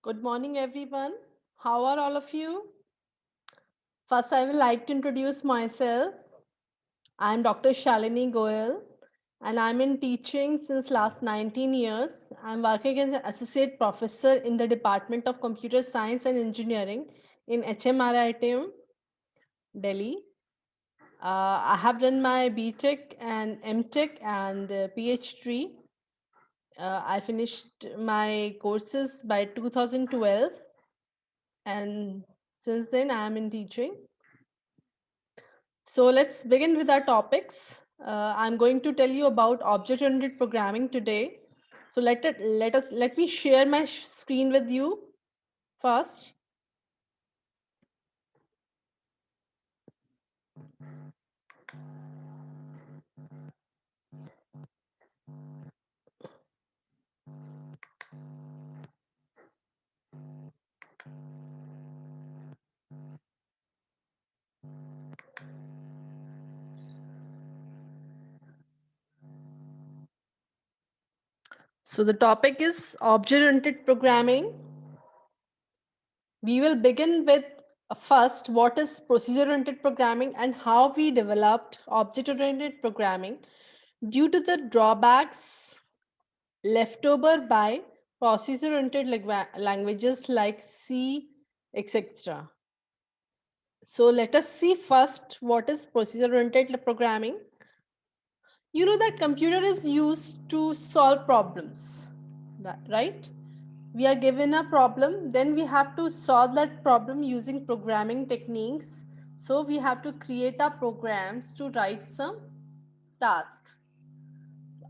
Good morning, everyone. How are all of you? First, I would like to introduce myself. I'm Dr. Shalini Goel, and I'm in teaching since last 19 years. I'm working as an associate professor in the Department of Computer Science and Engineering in HMRITM, Delhi. I have done my BTech and MTech and PhD. I finished my courses by 2012, and since then I am in teaching. So let's begin with our topics. I'm going to tell you about object-oriented programming today. So let me share my screen with you first. So the topic is object-oriented programming. We will begin with first what is procedure-oriented programming and how we developed object-oriented programming due to the drawbacks left over by procedure-oriented languages like C, etc. So let us see first what is procedure-oriented programming. You know that computer is used to solve problems, right? We are given a problem, then we have to solve that problem using programming techniques. So we have to create our programs to write some task.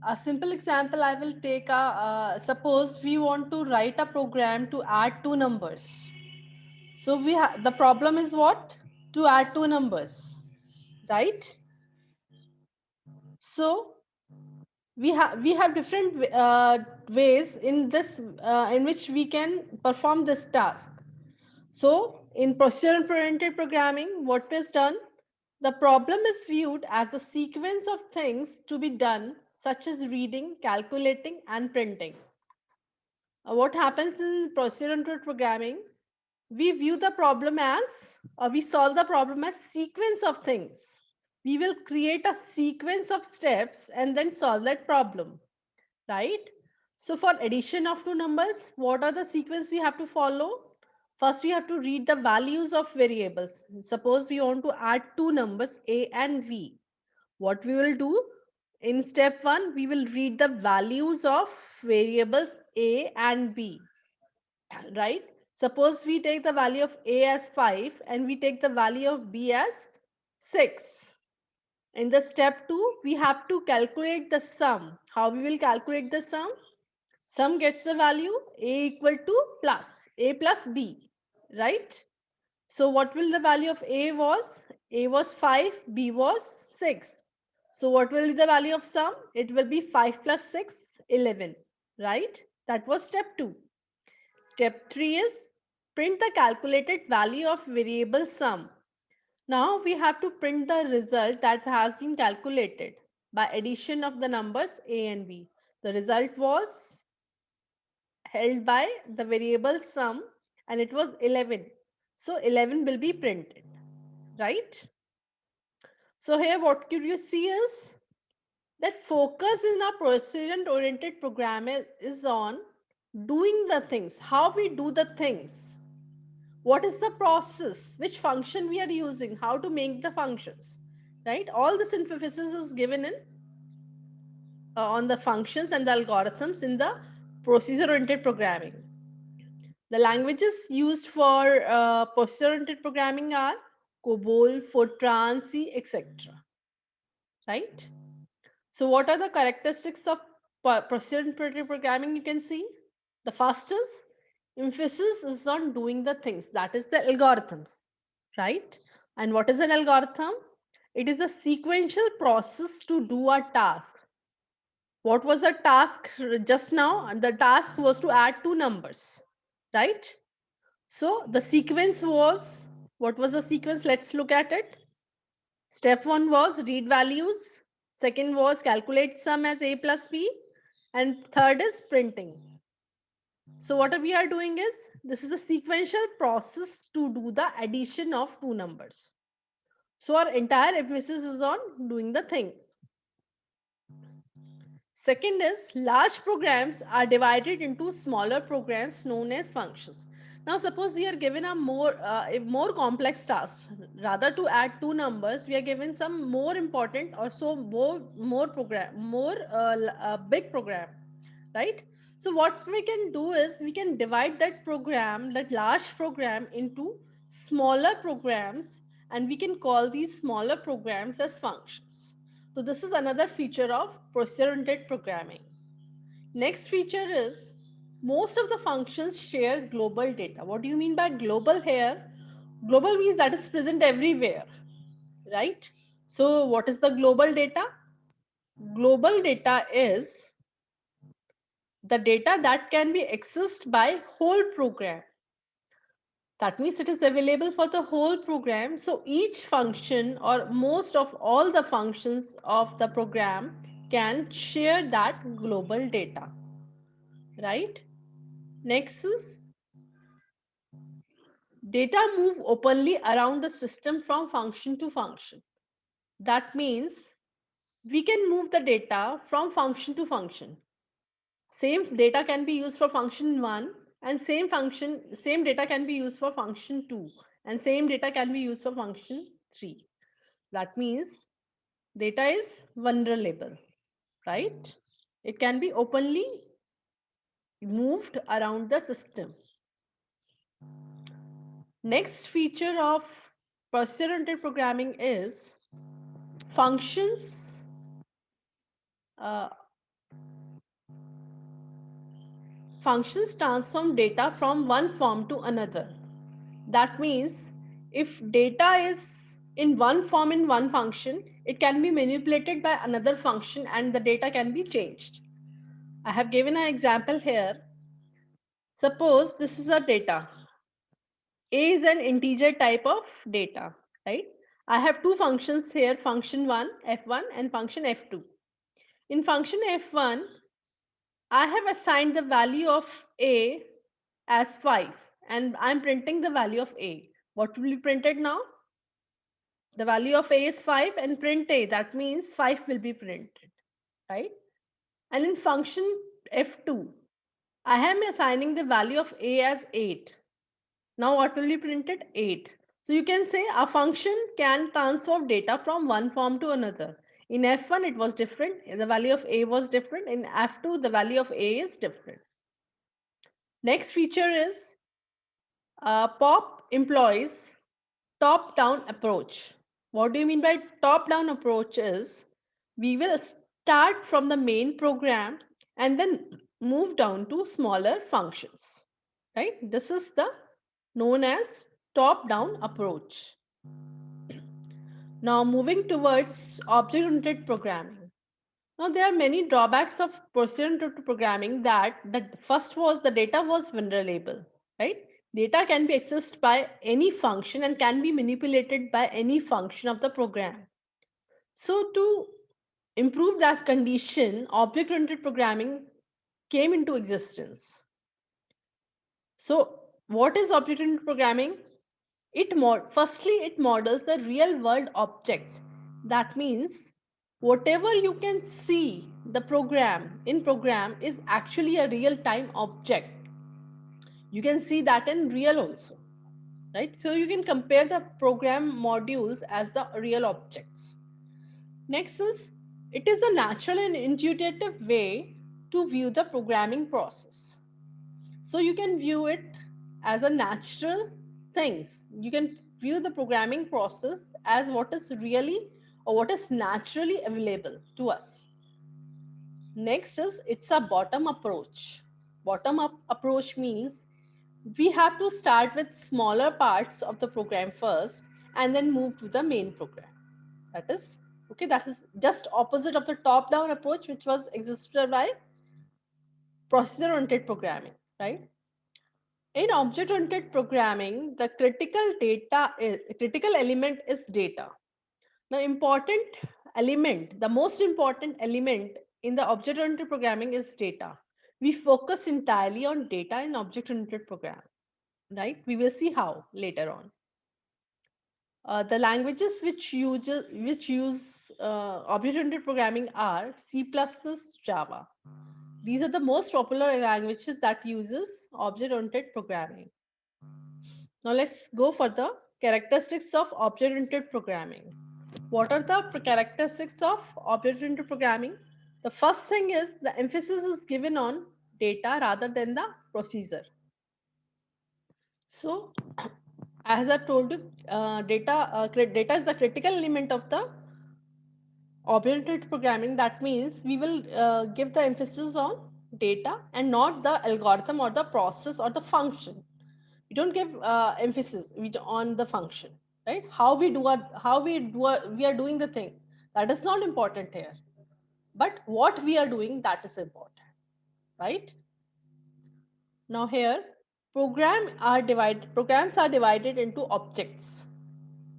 A simple example I will take, suppose we want to write a program to add two numbers. So the problem is what? To add two numbers, right? So we have different ways in which we can perform this task. So in procedure oriented programming, what is done? The problem is viewed as a sequence of things to be done, such as reading, calculating, and printing. What happens in procedure oriented programming? We view the problem as, or we solve the problem as sequence of things. We will create a sequence of steps and then solve that problem, right? So for addition of two numbers, what are the sequence we have to follow? First, we have to read the values of variables. Suppose we want to add two numbers A and V. What we will do? In step 1, we will read the values of variables A and B, right? Suppose we take the value of A as 5 and we take the value of B as 6. In the step 2, we have to calculate the sum. How we will calculate the sum? Sum gets the value A equal to A plus B, right? So what will the value of A was? A was 5, B was 6. So what will be the value of sum? It will be 5 plus 6, 11, right? That was step 2. Step 3 is print the calculated value of variable sum. Now we have to print the result that has been calculated by addition of the numbers A and B. The result was held by the variable sum and it was 11. So 11 will be printed, right? So here what could you see is that focus in our procedure oriented program is on doing the things, how we do the things. What is the process, which function we are using, how to make the functions, right? All this emphasis is given in on the functions and the algorithms in the procedure oriented programming. The languages used for procedure-oriented programming are COBOL, Fortran, C, etc. Right? So what are the characteristics of procedure-oriented programming? You can see the first is emphasis is on doing the things. That is the algorithms, right? And what is an algorithm? It is a sequential process to do a task. What was the task just now? The task was to add two numbers, right? So the sequence was, what was the sequence? Let's look at it. Step 1 was read values. Second was calculate sum as A plus B. And third is printing. So what we are doing is, this is a sequential process to do the addition of two numbers. So our entire emphasis is on doing the things. Second is, large programs are divided into smaller programs known as functions. Now suppose we are given a more complex task. Rather to add two numbers, we are given some more important or so more program, big program, right? So what we can do is, we can divide that program, that large program, into smaller programs, and we can call these smaller programs as functions. So this is another feature of procedure-oriented programming. Next feature is, most of the functions share global data. What do you mean by global here? Global means that is present everywhere, right? So what is the global data? Global data is the data that can be accessed by whole program. That means it is available for the whole program. So each function, or most of all the functions of the program, can share that global data, right? Next is, data move openly around the system from function to function. That means we can move the data from function to function. Same data can be used for function 1, and same data can be used for function 2, and same data can be used for function 3. That means data is vulnerable, right? It can be openly moved around the system. Next feature of procedure-oriented programming is, functions uh, functions transform data from one form to another. That means if data is in one form in one function, it can be manipulated by another function and the data can be changed. I have given an example here. Suppose this is a data. A is an integer type of data, right? I have two functions here, function 1, f1, and function f2. In function f1, I have assigned the value of A as 5, and I'm printing the value of A. What will be printed now? The value of A is 5 and print A. That means 5 will be printed, right? And in function f2, I am assigning the value of A as 8. Now what will be printed? 8. So you can say a function can transform data from one form to another. In f1 it was different, the value of A was different. In f2 the value of A is different. Next feature is, POP employs top-down approach. What do you mean by top-down approach is, we will start from the main program and then move down to smaller functions, right? This is the known as top-down approach. Now moving towards object-oriented programming. Now there are many drawbacks of procedure-oriented programming. That the first was, the data was vulnerable, right? Data can be accessed by any function and can be manipulated by any function of the program. So to improve that condition, object-oriented programming came into existence. So what is object-oriented programming? Firstly, it models the real world objects. That means whatever you can see the program is actually a real time object. You can see that in real also, right? So you can compare the program modules as the real objects. Next is, it is a natural and intuitive way to view the programming process. So you can view it as a natural things. You can view the programming process as what is really or what is naturally available to us. Next is, it's a bottom approach. Bottom up approach means we have to start with smaller parts of the program first and then move to the main program. That is okay. That is just opposite of the top down approach, which was existed by procedure oriented programming, right? In object-oriented programming, the critical element is data. Now, the most important element in the object-oriented programming is data. we focus entirely on data in object-oriented programming, right? We will see how later on. The languages which use object-oriented programming are C++, Java. These are the most popular languages that uses object-oriented programming. Now let's go for the characteristics of object-oriented programming. What are the characteristics of object-oriented programming? The first thing is the emphasis is given on data rather than the procedure. So, as I told you, data is the critical element of the object-oriented programming. That means we will give the emphasis on data and not the algorithm or the process or the function. We don't give emphasis on the function, right? We are doing the thing, that is not important here, but what we are doing, that is important, right? Now here, programs are divided into objects.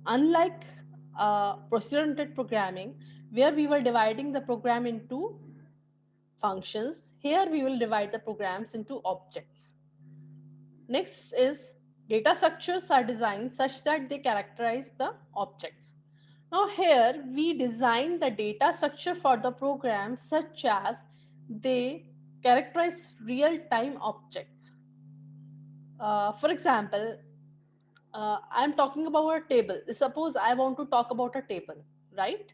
Unlike procedure-oriented programming, where we were dividing the program into functions, here we will divide the programs into objects. Next is data structures are designed such that they characterize the objects. Now here we design the data structure for the program such as they characterize real-time objects. For example, I'm talking about a table. Suppose I want to talk about a table, right?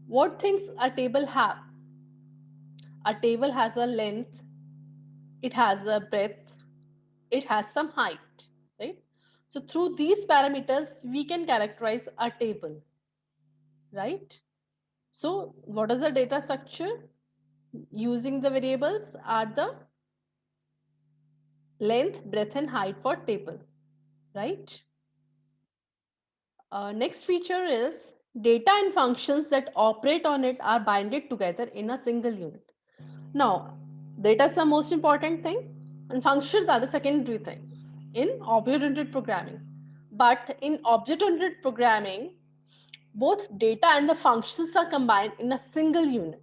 What things a table have? A table has a length, it has a breadth, it has some height, right? So through these parameters, we can characterize a table, right? So what is the data structure? Using the variables are the length, breadth, and height for table, right? Next feature is data and functions that operate on it are binded together in a single unit. Now, data is the most important thing and functions are the secondary things in object-oriented programming. But in object-oriented programming, both data and the functions are combined in a single unit,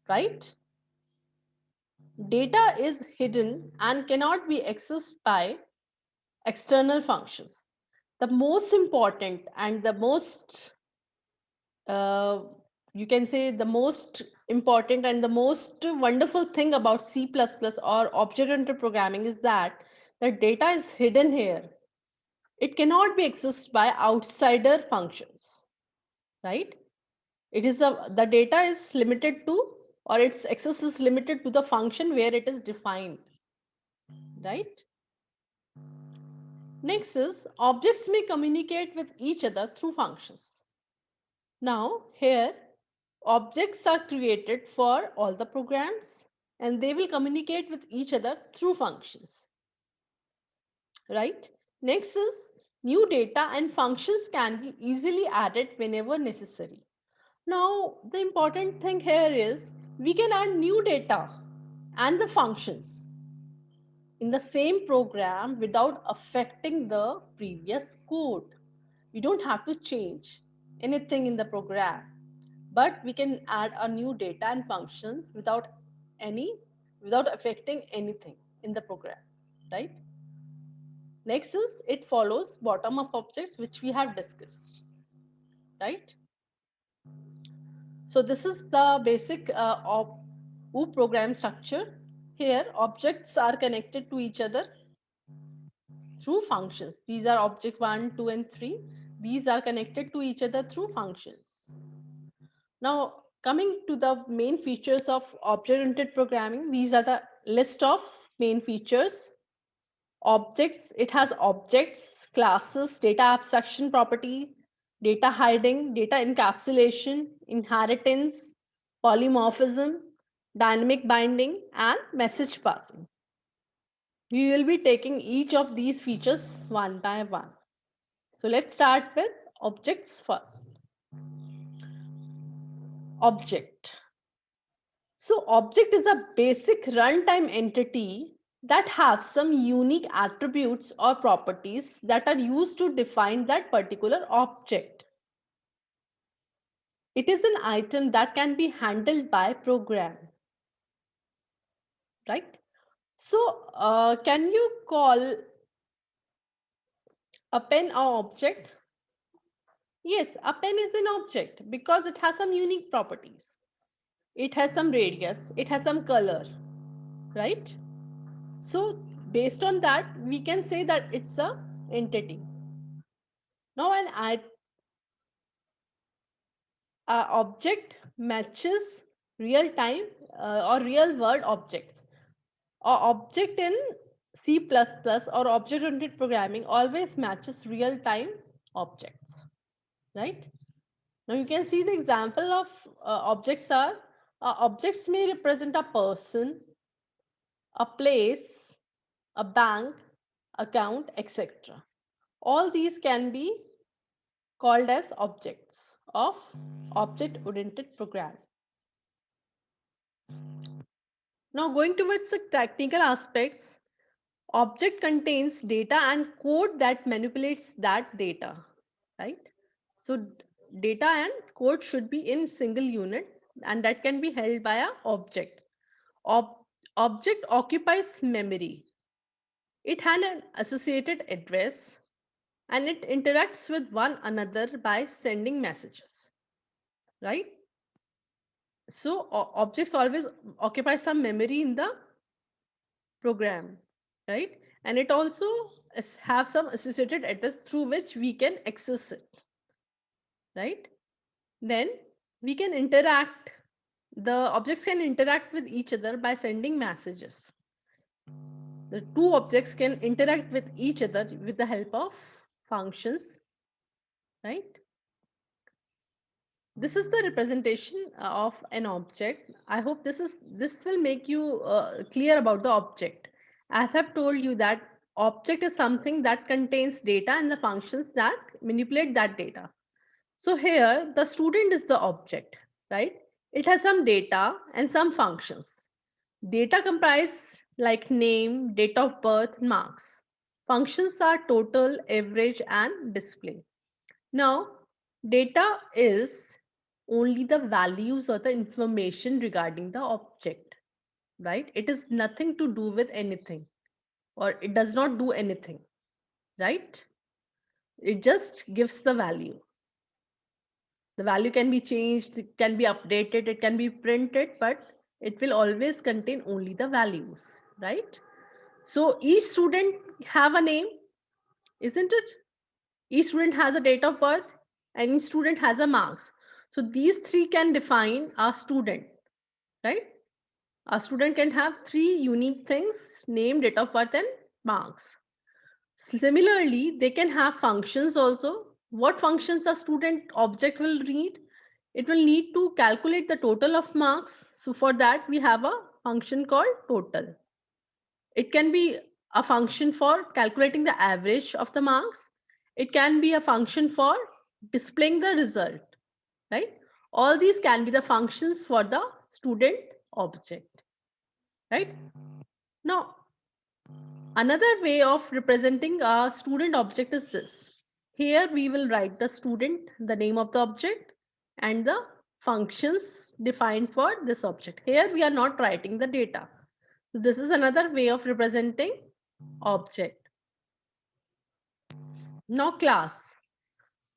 right? Data is hidden and cannot be accessed by external functions. The most important and the most uh, you can say the most important and the most wonderful thing about C++ or object-oriented programming is that the data is hidden here. It cannot be accessed by outsider functions, right? It is the data is limited to, or its access is limited to the function where it is defined, right? Next is objects may communicate with each other through functions. Now here objects are created for all the programs and they will communicate with each other through functions, right? Next is new data and functions can be easily added whenever necessary. Now the important thing here is we can add new data and the functions in the same program without affecting the previous code. We don't have to change anything in the program, but we can add a new data and functions without affecting anything in the program, right? Next is it follows bottom up objects, which we have discussed, right? So this is the basic OOP program structure. Here objects are connected to each other through functions. These are object 1, 2, and 3. These are connected to each other through functions. Now, coming to the main features of object-oriented programming, these are the list of main features. Objects, it has objects, classes, data abstraction property, data hiding, data encapsulation, inheritance, polymorphism, dynamic binding, and message passing. We will be taking each of these features one by one. So let's start with objects first. Object. So object is a basic runtime entity that have some unique attributes or properties that are used to define that particular object. It is an item that can be handled by program. right? So can you call a pen an object? Yes, a pen is an object because it has some unique properties. It has some radius, it has some color, right? So based on that, we can say that it's a entity. Now an object matches real time or real world objects. Or object in C++ or object oriented programming always matches real time objects, right? Now you can see the example of objects are objects may represent a person, a place, a bank, account, etc. All these can be called as objects of object oriented programming. Now going towards the technical aspects, object contains data and code that manipulates that data, right? So data and code should be in single unit and that can be held by an object. Object occupies memory. It has an associated address and it interacts with one another by sending messages, right? So objects always occupy some memory in the program, right? And it also have some associated address through which we can access it, right? Then we can interact, the objects can interact with each other by sending messages. The two objects can interact with each other with the help of functions, right? This is the representation of an object. I hope this will make you clear about the object. As I've told you that object is something that contains data and the functions that manipulate that data. So here the student is the object, right? It has some data and some functions. Data comprise like name, date of birth, marks. Functions are total, average, and display. Now, data is only the values or the information regarding the object, right? It is nothing to do with anything or it does not do anything, right? It just gives the value. The value can be changed, it can be updated, it can be printed, but it will always contain only the values, right? So each student have a name, isn't it? Each student has a date of birth and each student has a marks. So these three can define a student, right? A student can have three unique things: name, date of birth, and marks. Similarly, they can have functions also. What functions a student object will need? It will need to calculate the total of marks. So for that, we have a function called total. It can be a function for calculating the average of the marks. It can be a function for displaying the result, right? All these can be the functions for the student object, right? Now, another way of representing a student object is this. Here we will write the student, the name of the object, and the functions defined for this object. Here we are not writing the data. So this is another way of representing object. Now class.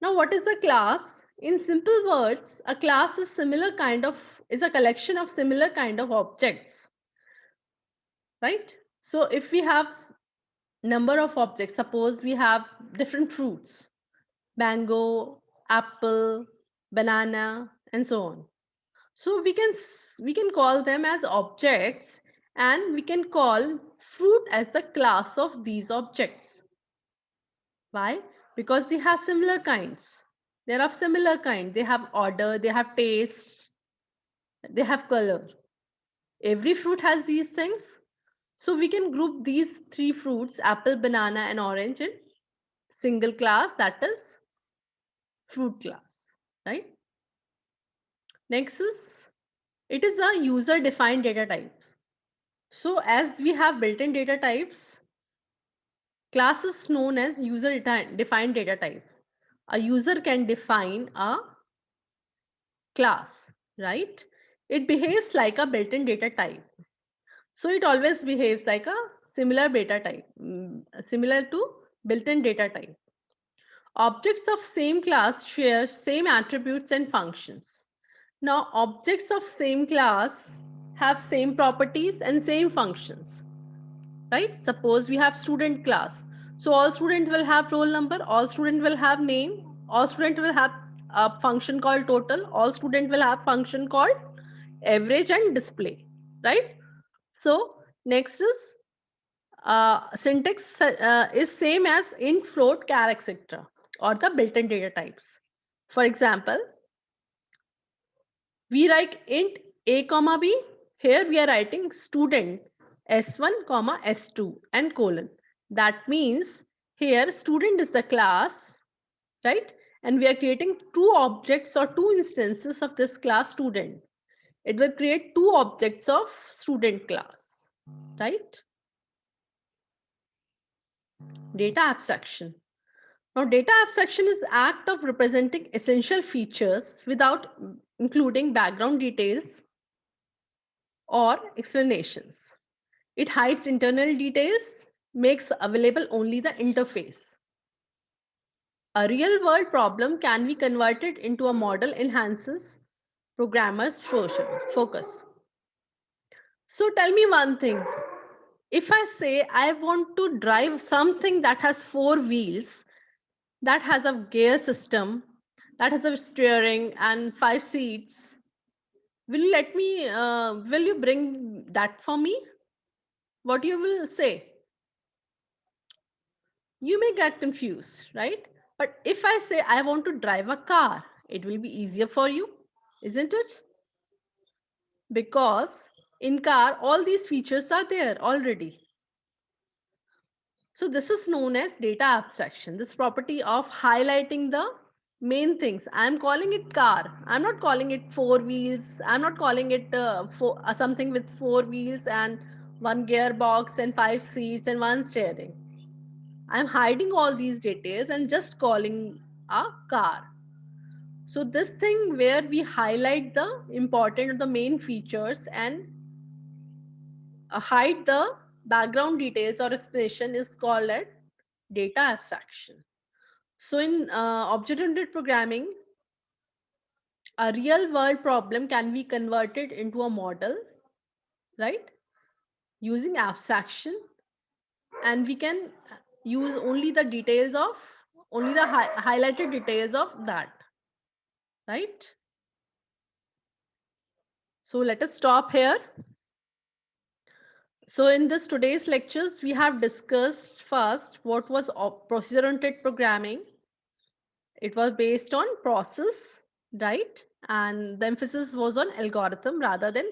Now what is a class? In simple words, a class is a collection of similar kind of objects, right? So if we have number of objects, suppose we have different fruits, mango, apple, banana, and so on. So we can call them as objects and we can call fruit as the class of these objects. Why? Because they have similar kinds. They're of similar kind. They have order, they have taste, they have color. Every fruit has these things. So we can group these three fruits, apple, banana, and orange, in single class, that is fruit class, right? Next is, it is a user defined data types. So as we have built-in data types, class is known as user defined data type. A user can define a class, right? It behaves like a built-in data type. So it always behaves like a similar data type, similar to built-in data type. Objects of same class share same attributes and functions. Now, objects of same class have same properties and same functions, right? Suppose we have student class. So all students will have roll number, all students will have name, all students will have a function called total, all students will have function called average and display, right? So next is syntax is same as int, float, char, etc. or the built-in data types. For example, we write int a comma b. Here we are writing student s1 comma s2 and colon. That means here student is the class, right? And we are creating two objects or two instances of this class student. It will create two objects of student class, right? Data abstraction. Now, data abstraction is act of representing essential features without including background details or explanations. It hides internal details, makes available only the interface. A real-world problem can be converted into a model enhances programmers' focus. So tell me one thing. If I say I want to drive something that has 4 wheels, that has a gear system, that has a steering and 5 seats, will you let me, will you bring that for me? What you will say? You may get confused, right? But if I say I want to drive a car, it will be easier for you, isn't it? Because in car, all these features are there already. So this is known as data abstraction, this property of highlighting the main things. I'm calling it car. I'm not calling it 4 wheels. I'm not calling it something with 4 wheels and one gearbox and 5 seats and one steering. I'm hiding all these details and just calling a car. So this thing where we highlight the important, the main features and hide the background details or explanation is called as data abstraction. So in object-oriented programming, a real world problem can be converted into a model, right? Using abstraction, and we can use only the details of, only the highlighted details of that, right? So let us stop here. So in this today's lectures, we have discussed first what was procedure-oriented programming. It was based on process, right? And the emphasis was on algorithm rather than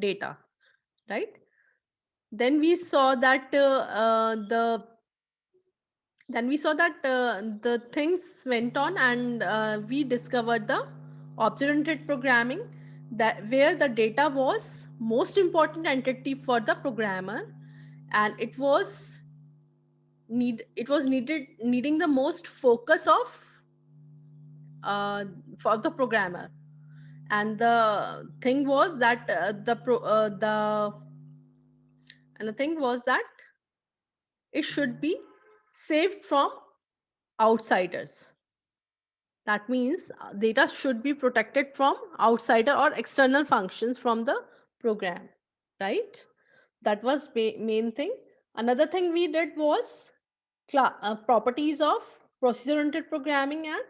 data, right? Then we saw that the things went on, and we discovered the object-oriented programming, that where the data was most important entity for the programmer, and it was needing the most focus of for the programmer. And the thing was that the thing was that it should be saved from outsiders. That means data should be protected from outsider or external functions from the program, right? That was main thing. Another thing we did was properties of procedure-oriented programming and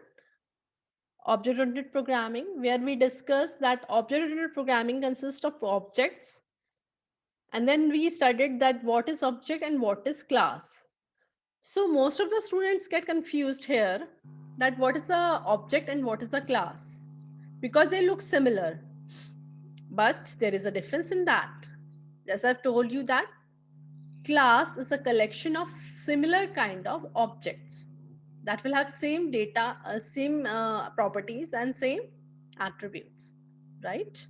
object-oriented programming, where we discussed that object-oriented programming consists of objects, and then we studied that what is object and what is class. So most of the students get confused here that what is a object and what is a class, because they look similar, but there is a difference in that. As I've told you that class is a collection of similar kind of objects that will have same data, same properties and same attributes, right?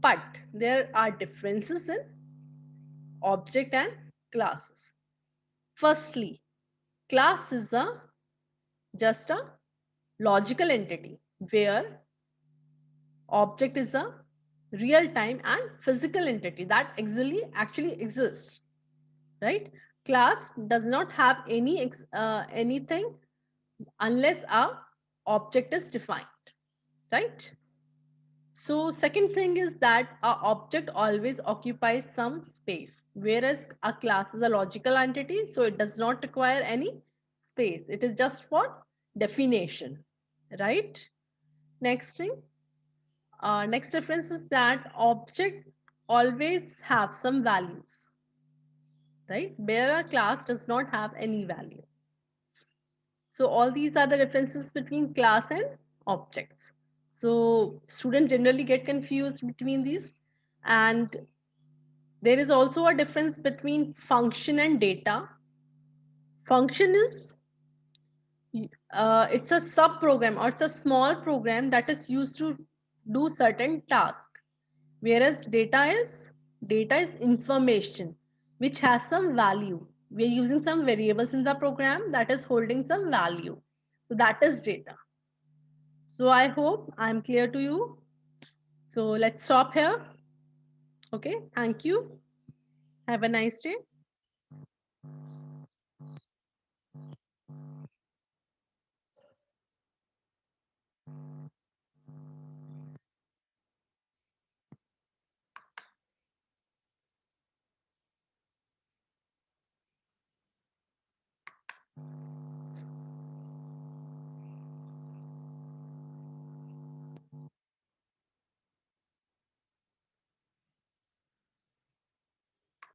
But there are differences in object and classes. Firstly, class is just a logical entity, where object is a real time and physical entity that actually exists, right? Class does not have anything unless a object is defined, right? So second thing is that a object always occupies some space, whereas a class is a logical entity, so it does not require any space. It is just for definition, right? Next thing, next difference is that object always have some values, right? Where a class does not have any value. So all these are the differences between class and objects. So students generally get confused between these. And there is also a difference between function and data. Function is it's a sub program or it's a small program that is used to do certain task, whereas data is information which has some value. We are using some variables in the program that is holding some value, so that is data. So I hope I'm clear to you. So let's stop here. Okay, thank you. Have a nice day.